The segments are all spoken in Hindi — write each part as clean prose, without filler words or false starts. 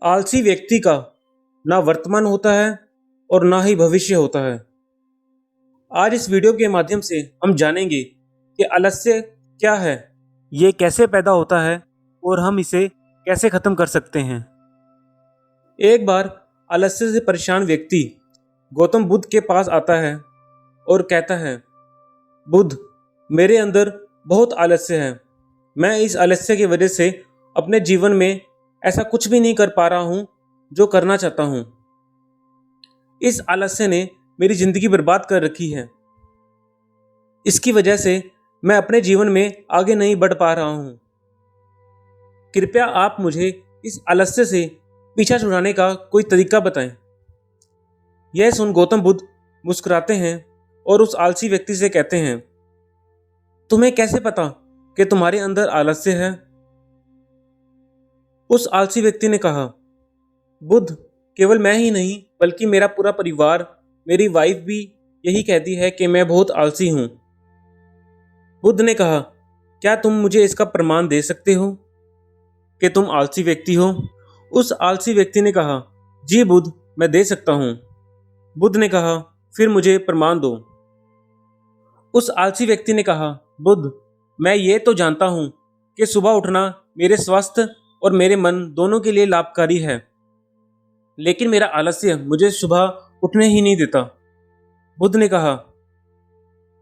आलसी व्यक्ति का ना वर्तमान होता है और ना ही भविष्य होता है। आज इस वीडियो के माध्यम से हम जानेंगे कि आलस्य क्या है, ये कैसे पैदा होता है और हम इसे कैसे खत्म कर सकते हैं। एक बार आलस्य से परेशान व्यक्ति गौतम बुद्ध के पास आता है और कहता है, बुद्ध, मेरे अंदर बहुत आलस्य है। मैं इस आलस्य की वजह से अपने जीवन में ऐसा कुछ भी नहीं कर पा रहा हूं जो करना चाहता हूं। इस आलस्य ने मेरी जिंदगी बर्बाद कर रखी है। इसकी वजह से मैं अपने जीवन में आगे नहीं बढ़ पा रहा हूं। कृपया आप मुझे इस आलस्य से पीछा छुड़ाने का कोई तरीका बताएं। यह सुन गौतम बुद्ध मुस्कुराते हैं और उस आलसी व्यक्ति से कहते हैं, तुम्हें कैसे पता कि तुम्हारे अंदर आलस्य है? उस आलसी व्यक्ति ने कहा, बुद्ध, केवल मैं ही नहीं बल्कि मेरा पूरा परिवार, मेरी वाइफ भी यही कहती है कि मैं बहुत आलसी हूं। बुद्ध ने कहा, क्या तुम मुझे इसका प्रमाण दे सकते हो कि तुम आलसी व्यक्ति हो? उस आलसी व्यक्ति ने कहा, जी बुद्ध, मैं दे सकता हूं। बुद्ध ने कहा, फिर मुझे प्रमाण दो। उस आलसी व्यक्ति ने कहा, बुद्ध, मैं ये तो जानता हूं कि सुबह उठना मेरे स्वास्थ्य और मेरे मन दोनों के लिए लाभकारी है, लेकिन मेरा आलस्य मुझे सुबह उठने ही नहीं देता। बुद्ध ने कहा,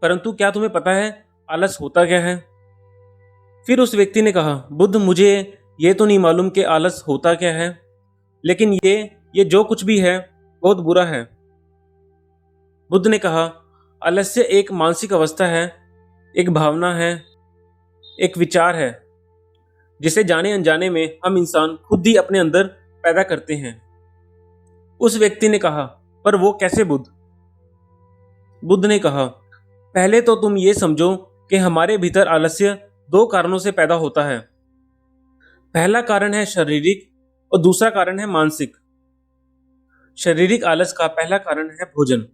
परंतु क्या तुम्हें पता है आलस होता क्या है? फिर उस व्यक्ति ने कहा, बुद्ध, मुझे ये तो नहीं मालूम कि आलस होता क्या है, लेकिन ये जो कुछ भी है बहुत बुरा है। बुद्ध ने कहा, आलस्य एक मानसिक अवस्था है, एक भावना है, एक विचार है, जिसे जाने अनजाने में हम इंसान खुद ही अपने अंदर पैदा करते हैं। उस व्यक्ति ने कहा, पर वो कैसे बुद्ध? बुद्ध ने कहा, पहले तो तुम ये समझो कि हमारे भीतर आलस्य दो कारणों से पैदा होता है। पहला कारण है शारीरिक और दूसरा कारण है मानसिक। शारीरिक आलस का पहला कारण है भोजन।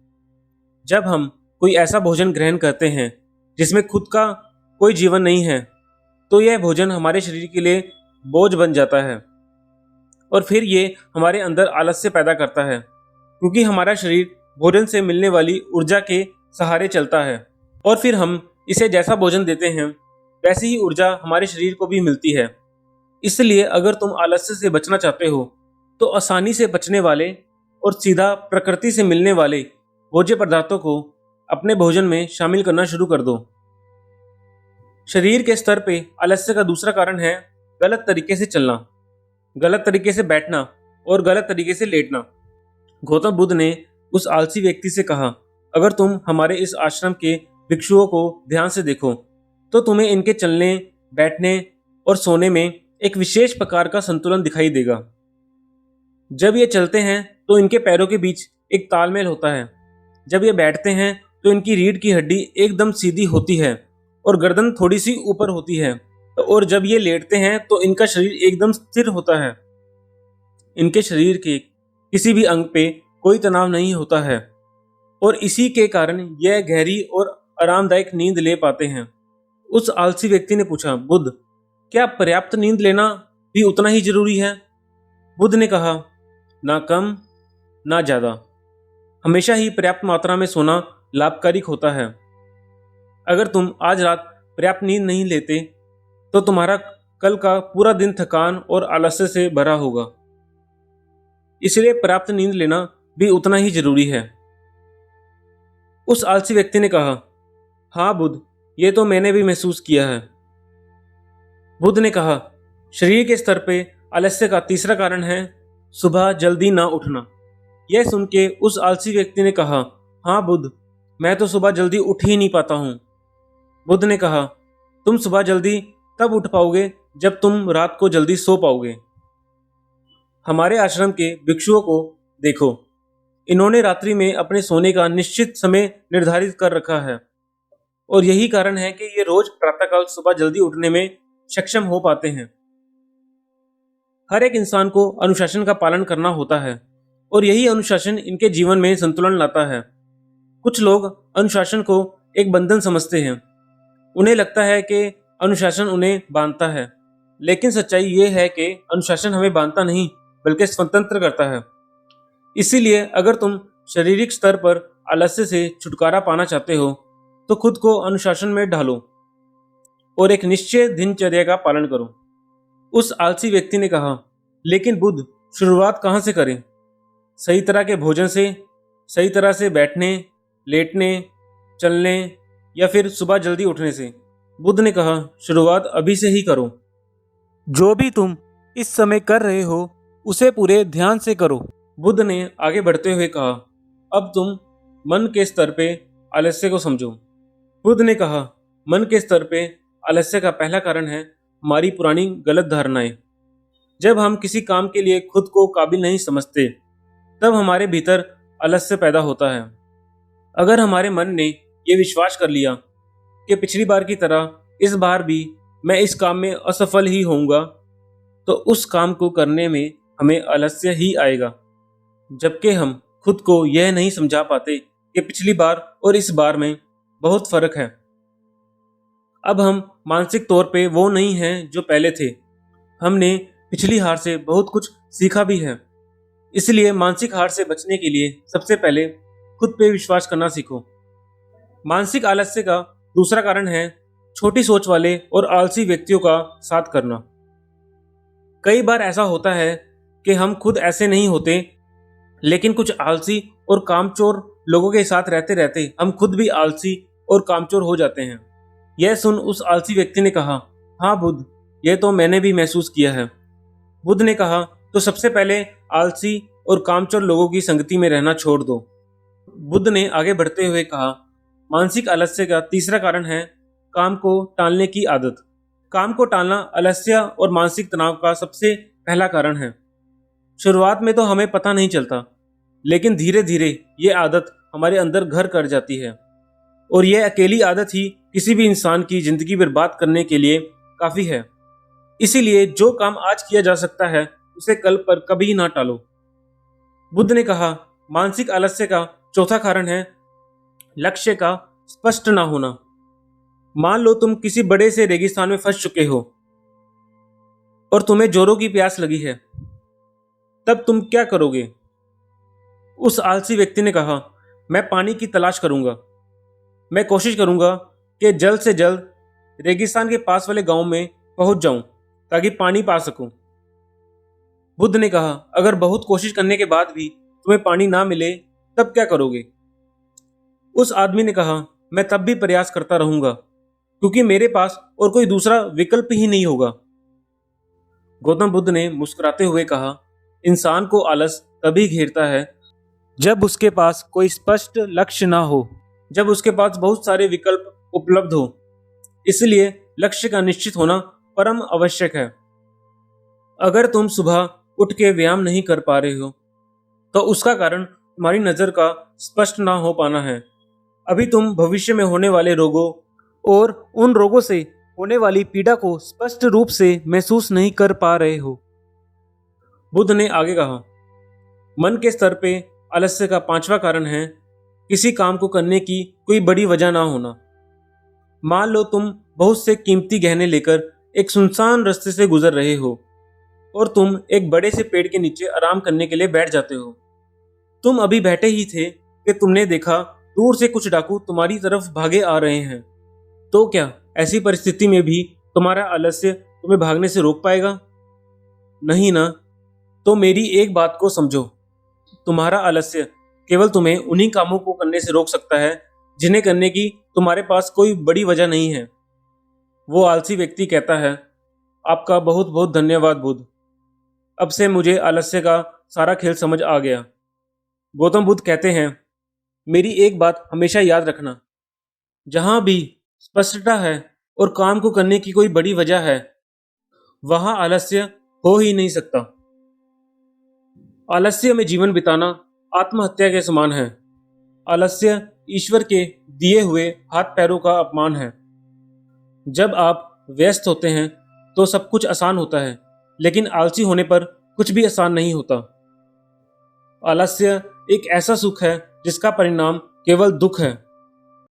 जब हम कोई ऐसा भोजन ग्रहण करते हैं जिसमें खुद का कोई जीवन नहीं है, तो यह भोजन हमारे शरीर के लिए बोझ बन जाता है और फिर ये हमारे अंदर आलस्य पैदा करता है, क्योंकि हमारा शरीर भोजन से मिलने वाली ऊर्जा के सहारे चलता है और फिर हम इसे जैसा भोजन देते हैं वैसी ही ऊर्जा हमारे शरीर को भी मिलती है। इसलिए अगर तुम आलस्य से बचना चाहते हो तो आसानी से बचने वाले और सीधा प्रकृति से मिलने वाले भोज्य पदार्थों को अपने भोजन में शामिल करना शुरू कर दो। शरीर के स्तर पे आलस्य का दूसरा कारण है गलत तरीके से चलना, गलत तरीके से बैठना और गलत तरीके से लेटना। गौतम बुद्ध ने उस आलसी व्यक्ति से कहा, अगर तुम हमारे इस आश्रम के भिक्षुओं को ध्यान से देखो तो तुम्हें इनके चलने, बैठने और सोने में एक विशेष प्रकार का संतुलन दिखाई देगा। जब ये चलते हैं तो इनके पैरों के बीच एक तालमेल होता है। जब ये बैठते हैं तो इनकी रीढ़ की हड्डी एकदम सीधी होती है और गर्दन थोड़ी सी ऊपर होती है, और जब ये लेटते हैं तो इनका शरीर एकदम स्थिर होता है। इनके शरीर के किसी भी अंग पे कोई तनाव नहीं होता है और इसी के कारण यह गहरी और आरामदायक नींद ले पाते हैं। उस आलसी व्यक्ति ने पूछा, बुद्ध, क्या पर्याप्त नींद लेना भी उतना ही जरूरी है? बुद्ध ने कहा, ना कम ना ज्यादा। हमेशा ही पर्याप्त मात्रा में सोना लाभकारी होता है। अगर तुम आज रात पर्याप्त नींद नहीं लेते तो तुम्हारा कल का पूरा दिन थकान और आलस्य से भरा होगा। इसलिए पर्याप्त नींद लेना भी उतना ही जरूरी है। उस आलसी व्यक्ति ने कहा, हाँ बुद्ध, ये तो मैंने भी महसूस किया है। बुद्ध ने कहा, शरीर के स्तर पे आलस्य का तीसरा कारण है सुबह जल्दी ना उठना। यह सुन के उस आलसी व्यक्ति ने कहा, हाँ बुद्ध, मैं तो सुबह जल्दी उठ ही नहीं पाता हूँ। बुद्ध ने कहा, तुम सुबह जल्दी तब उठ पाओगे जब तुम रात को जल्दी सो पाओगे। हमारे आश्रम के भिक्षुओं को देखो, इन्होंने रात्रि में अपने सोने का निश्चित समय निर्धारित कर रखा है और यही कारण है कि ये रोज प्रातःकाल सुबह जल्दी उठने में सक्षम हो पाते हैं। हर एक इंसान को अनुशासन का पालन करना होता है और यही अनुशासन इनके जीवन में संतुलन लाता है। कुछ लोग अनुशासन को एक बंधन समझते हैं। उन्हें लगता है कि अनुशासन उन्हें बांधता है, लेकिन सच्चाई ये है कि अनुशासन हमें बांधता नहीं बल्कि स्वतंत्र करता है। इसीलिए अगर तुम शारीरिक स्तर पर आलस्य से छुटकारा पाना चाहते हो तो खुद को अनुशासन में ढालो और एक निश्चित दिनचर्या का पालन करो। उस आलसी व्यक्ति ने कहा, लेकिन बुद्ध, शुरुआत कहाँ से करें? सही तरह के भोजन से, सही तरह से बैठने, लेटने, चलने या फिर सुबह जल्दी उठने से? बुद्ध ने कहा, शुरुआत अभी से ही करो। जो भी तुम इस समय कर रहे हो उसे पूरे ध्यान से करो। बुद्ध ने आगे बढ़ते हुए कहा, अब तुम मन के स्तर पे आलस्य को समझो। बुद्ध ने कहा, मन के स्तर पे आलस्य का पहला कारण है हमारी पुरानी गलत धारणाएं। जब हम किसी काम के लिए खुद को काबिल नहीं समझते तब हमारे भीतर आलस्य पैदा होता है। अगर हमारे मन ने यह विश्वास कर लिया कि पिछली बार की तरह इस बार भी मैं इस काम में असफल ही होऊंगा, तो उस काम को करने में हमें आलस्य ही आएगा। जबकि हम खुद को यह नहीं समझा पाते कि पिछली बार और इस बार में बहुत फर्क है। अब हम मानसिक तौर पे वो नहीं हैं जो पहले थे। हमने पिछली हार से बहुत कुछ सीखा भी है। इसलिए मानसिक हार से बचने के लिए सबसे पहले खुद पे विश्वास करना सीखो। मानसिक आलस्य का दूसरा कारण है छोटी सोच वाले और आलसी व्यक्तियों का साथ करना। कई बार ऐसा होता है कि हम खुद ऐसे नहीं होते, लेकिन कुछ आलसी और कामचोर लोगों के साथ रहते रहते हम खुद भी आलसी और कामचोर हो जाते हैं। यह सुन उस आलसी व्यक्ति ने कहा, हाँ बुद्ध, यह तो मैंने भी महसूस किया है। बुद्ध ने कहा, तो सबसे पहले आलसी और कामचोर लोगों की संगति में रहना छोड़ दो। बुद्ध ने आगे बढ़ते हुए कहा, मानसिक आलस्य का तीसरा कारण है काम को टालने की आदत। काम को टालना आलस्य और मानसिक तनाव का सबसे पहला कारण है। शुरुआत में तो हमें पता नहीं चलता, लेकिन धीरे धीरे ये आदत हमारे अंदर घर कर जाती है और यह अकेली आदत ही किसी भी इंसान की जिंदगी बर्बाद करने के लिए काफी है। इसीलिए जो काम आज किया जा सकता है उसे कल पर कभी ना टालो। बुद्ध ने कहा, मानसिक आलस्य का चौथा कारण है लक्ष्य का स्पष्ट ना होना। मान लो तुम किसी बड़े से रेगिस्तान में फंस चुके हो और तुम्हें जोरों की प्यास लगी है, तब तुम क्या करोगे? उस आलसी व्यक्ति ने कहा, मैं पानी की तलाश करूंगा। मैं कोशिश करूंगा कि जल्द से जल्द रेगिस्तान के पास वाले गांव में पहुंच जाऊं ताकि पानी पा सकूं। बुद्ध ने कहा, अगर बहुत कोशिश करने के बाद भी तुम्हें पानी ना मिले तब क्या करोगे? उस आदमी ने कहा, मैं तब भी प्रयास करता रहूंगा क्योंकि मेरे पास और कोई दूसरा विकल्प ही नहीं होगा। गौतम बुद्ध ने मुस्कुराते हुए कहा, इंसान को आलस तभी घेरता है जब उसके पास कोई स्पष्ट लक्ष्य ना हो, जब उसके पास बहुत सारे विकल्प उपलब्ध हो। इसलिए लक्ष्य का निश्चित होना परम आवश्यक है। अगर तुम सुबह उठ के व्यायाम नहीं कर पा रहे हो तो उसका कारण तुम्हारी नजर का स्पष्ट ना हो पाना है। अभी तुम भविष्य में होने वाले रोगों और उन रोगों से होने वाली पीड़ा को स्पष्ट रूप से महसूस नहीं कर पा रहे हो। बुद्ध ने आगे कहा, मन के स्तर पे आलस्य का पांचवा कारण है किसी काम को करने की कोई बड़ी वजह ना होना। मान लो तुम बहुत से कीमती गहने लेकर एक सुनसान रास्ते से गुजर रहे हो और तुम एक बड़े से पेड़ के नीचे आराम करने के लिए बैठ जाते हो। तुम अभी बैठे ही थे कि तुमने देखा दूर से कुछ डाकू तुम्हारी तरफ भागे आ रहे हैं। तो क्या ऐसी परिस्थिति में भी तुम्हारा आलस्य तुम्हें भागने से रोक पाएगा? नहीं ना। तो मेरी एक बात को समझो, तुम्हारा आलस्य केवल तुम्हें उन्हीं कामों को करने से रोक सकता है जिन्हें करने की तुम्हारे पास कोई बड़ी वजह नहीं है। वो आलसी व्यक्ति कहता है, आपका बहुत बहुत धन्यवाद बुद्ध, अब से मुझे आलस्य का सारा खेल समझ आ गया। गौतम बुद्ध कहते हैं, मेरी एक बात हमेशा याद रखना, जहां भी स्पष्टता है और काम को करने की कोई बड़ी वजह है, वहां आलस्य हो ही नहीं सकता। आलस्य में जीवन बिताना आत्महत्या के समान है। आलस्य ईश्वर के दिए हुए हाथ पैरों का अपमान है। जब आप व्यस्त होते हैं तो सब कुछ आसान होता है, लेकिन आलसी होने पर कुछ भी आसान नहीं होता। आलस्य एक ऐसा सुख है जिसका परिणाम केवल दुख है।